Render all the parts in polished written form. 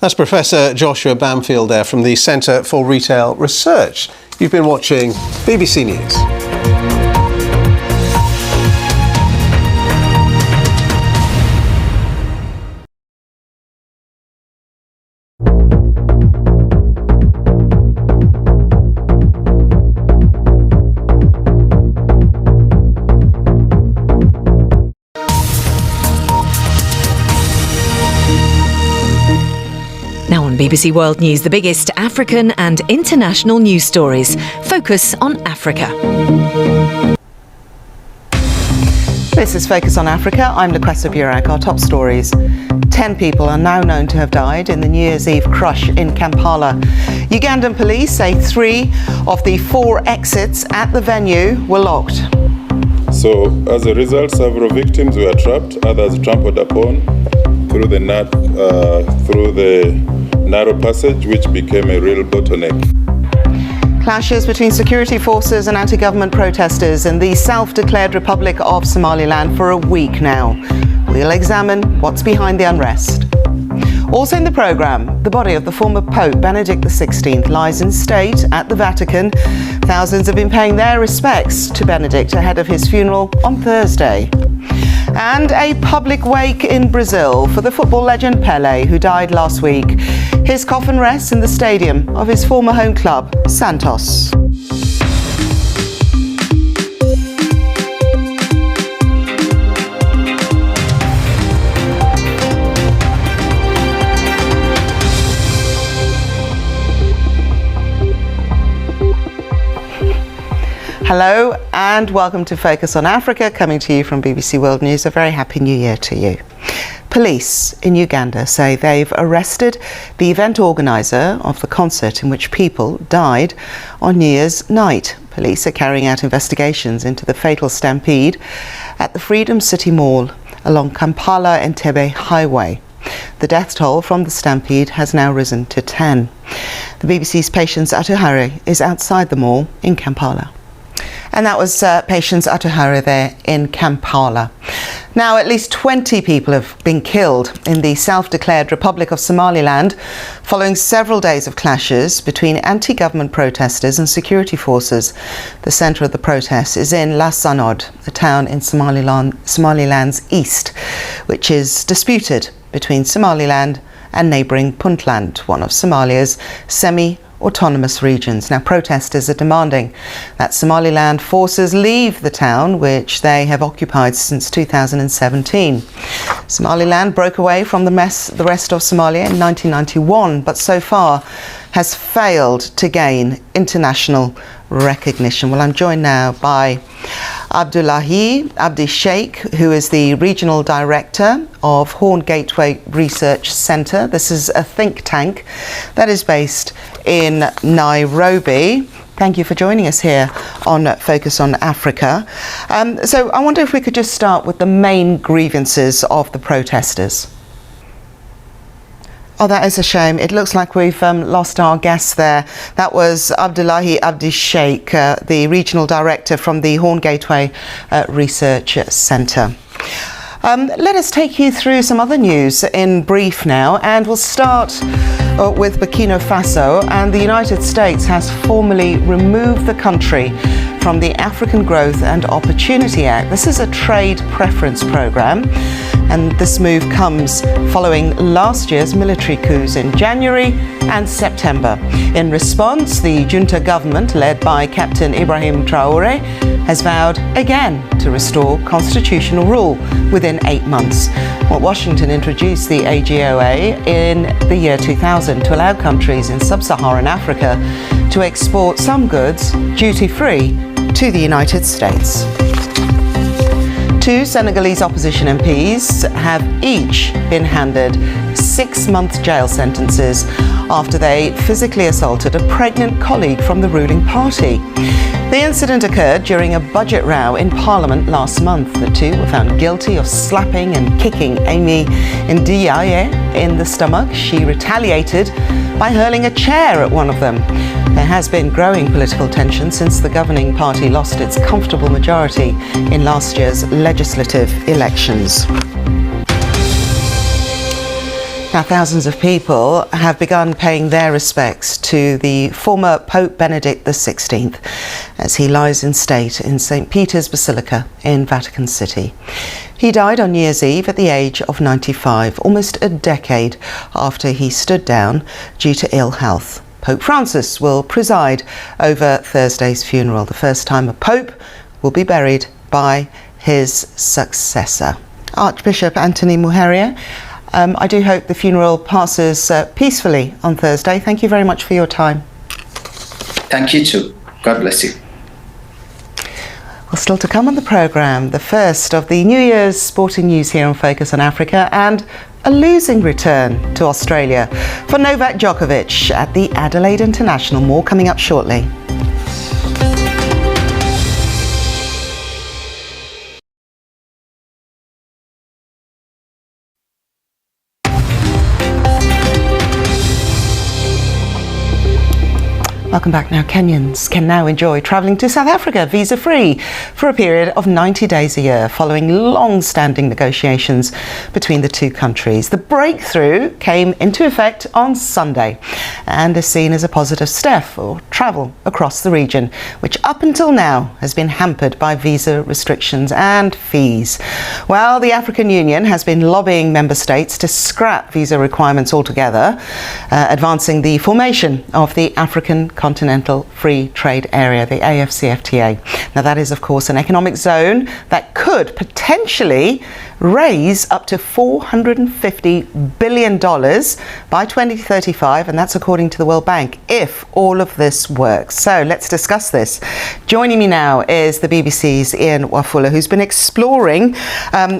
That's Professor Joshua Bamfield there from the Centre for Retail Research. You've been watching BBC News. Now on BBC World News, the biggest African and international news stories. Focus on Africa. This is Focus on Africa. I'm Lukwesa, Burak. Our top stories. 10 people are now known to have died in the New Year's Eve crush in Kampala. Ugandan police say 3 of the 4 exits at the venue were locked. So, as a result, several victims were trapped, others trampled upon through the narrow passage, which became a real bottleneck. Clashes between security forces and anti-government protesters in the self-declared Republic of Somaliland for a week now. We'll examine what's behind the unrest. Also in the programme, the body of the former Pope Benedict XVI lies in state at the Vatican. Thousands have been paying their respects to Benedict ahead of his funeral on Thursday. And a public wake in Brazil for the football legend Pele, who died last week. His coffin rests in the stadium of his former home club, Santos. Hello and welcome to Focus on Africa, coming to you from BBC World News. A very happy new year to you. Police in Uganda say they've arrested the event organiser of the concert in which people died on New Year's night. Police are carrying out investigations into the fatal stampede at the Freedom City Mall along Kampala and Entebbe Highway. The death toll from the stampede has now risen to 10. The BBC's Patience Atuhare is outside the mall in Kampala. And that was Patience Atuhare there in Kampala. Now, at least 20 people have been killed in the self-declared Republic of Somaliland following several days of clashes between anti-government protesters and security forces. The centre of the protests is in Lasanod, a town in Somaliland's east, which is disputed between Somaliland and neighbouring Puntland, one of Somalia's semi-autonomous regions. Now, protesters are demanding that Somaliland forces leave the town, which they have occupied since 2017. Somaliland broke away from the rest of Somalia in 1991, but so far has failed to gain international recognition. Well, I'm joined now by Abdullahi Abdi Sheikh, who is the Regional Director of Horn Gateway Research Centre. This is a think tank that is based in Nairobi. Thank you for joining us here on Focus on Africa. So I wonder if we could just start with the main grievances of the protesters. Oh, that is a shame. It looks like we've lost our guest there. That was Abdullahi Abdi Sheikh, the Regional Director from the Horn Gateway Research Centre. Let us take you through some other news in brief now, and we'll start with Burkina Faso. And the United States has formally removed the country from the African Growth and Opportunity Act. This is a trade preference program, and this move comes following last year's military coups in January and September. In response, the junta government, led by Captain Ibrahim Traore, has vowed again to restore constitutional rule within 8 months. Well, Washington introduced the AGOA in the year 2000 to allow countries in sub-Saharan Africa to export some goods duty-free to the United States. 2 Senegalese opposition MPs have each been handed 6-month jail sentences after they physically assaulted a pregnant colleague from the ruling party. The incident occurred during a budget row in Parliament last month. The 2 were found guilty of slapping and kicking Amy Ndiaye in the stomach. She retaliated by hurling a chair at one of them. There has been growing political tension since the governing party lost its comfortable majority in last year's legislative elections. Now, thousands of people have begun paying their respects to the former Pope Benedict XVI as he lies in state in St. Peter's Basilica in Vatican City. He died on New Year's Eve at the age of 95, almost a decade after he stood down due to ill health. Pope Francis will preside over Thursday's funeral, the first time a pope will be buried by his successor. Archbishop Anthony Muheria, I do hope the funeral passes peacefully on Thursday. Thank you very much for your time. Thank you too. God bless you. Well, still to come on the programme, the first of the New Year's sporting news here on Focus on Africa, and a losing return to Australia for Novak Djokovic at the Adelaide International. More coming up shortly. Welcome back. Now, Kenyans can now enjoy travelling to South Africa visa-free for a period of 90 days a year following long-standing negotiations between the two countries. The breakthrough came into effect on Sunday and is seen as a positive step for travel across the region, which up until now has been hampered by visa restrictions and fees. Well, the African Union has been lobbying member states to scrap visa requirements altogether, advancing the formation of the African Continental Free Trade Area, the AfCFTA. Now, that is, of course, an economic zone that could potentially raise up to $450 billion by 2035, and that's according to the World Bank, if all of this works. So let's discuss this. Joining me now is the BBC's Ian Wafula, who's been exploring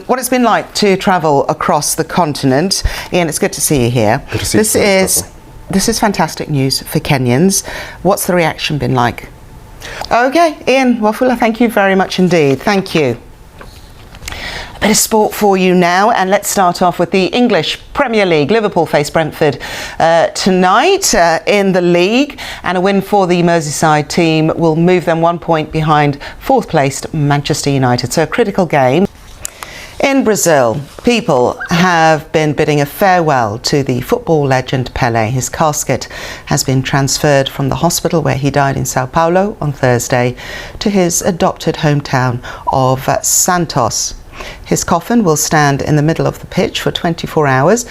what it's been like to travel across the continent. Ian, it's good to see you here. Good to see you. This is fantastic news for Kenyans. What's the reaction been like? Okay, Ian Wafula, thank you very much indeed. Thank you. A bit of sport for you now, and let's start off with the English Premier League. Liverpool face Brentford tonight in the league, and a win for the Merseyside team will move them 1 point behind fourth placed Manchester United. So a critical game. In Brazil, people have been bidding a farewell to the football legend Pele. His casket has been transferred from the hospital where he died in Sao Paulo on Thursday to his adopted hometown of Santos. His coffin will stand in the middle of the pitch for 24 hours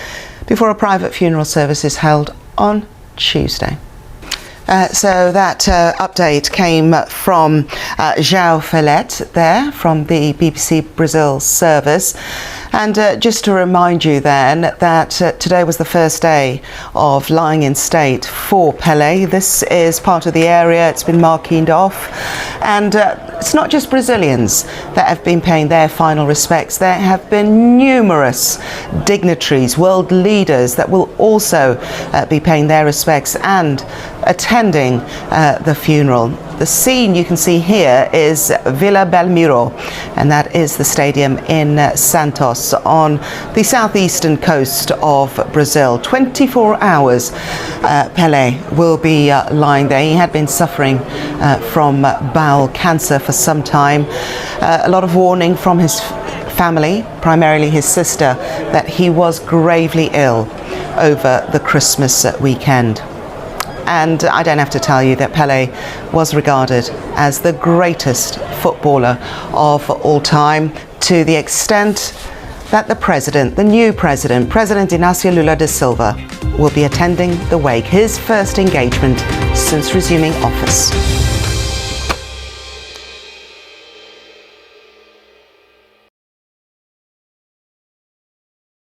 before a private funeral service is held on Tuesday. So that update came from João Filete there from the BBC Brazil service. And just to remind you then that today was the first day of lying in state for Pele. This is part of the area, it's been marqueed off. And it's not just Brazilians that have been paying their final respects. There have been numerous dignitaries, world leaders that will also be paying their respects and attending the funeral. The scene you can see here is Vila Belmiro, and that is the stadium in Santos on the southeastern coast of Brazil. 24 hours Pele will be lying there. He had been suffering from bowel cancer for some time. A lot of warning from his family, primarily his sister, that he was gravely ill over the Christmas weekend. And I don't have to tell you that Pele was regarded as the greatest footballer of all time, to the extent that the new president, President Inácio Lula da Silva, will be attending the wake, his first engagement since resuming office.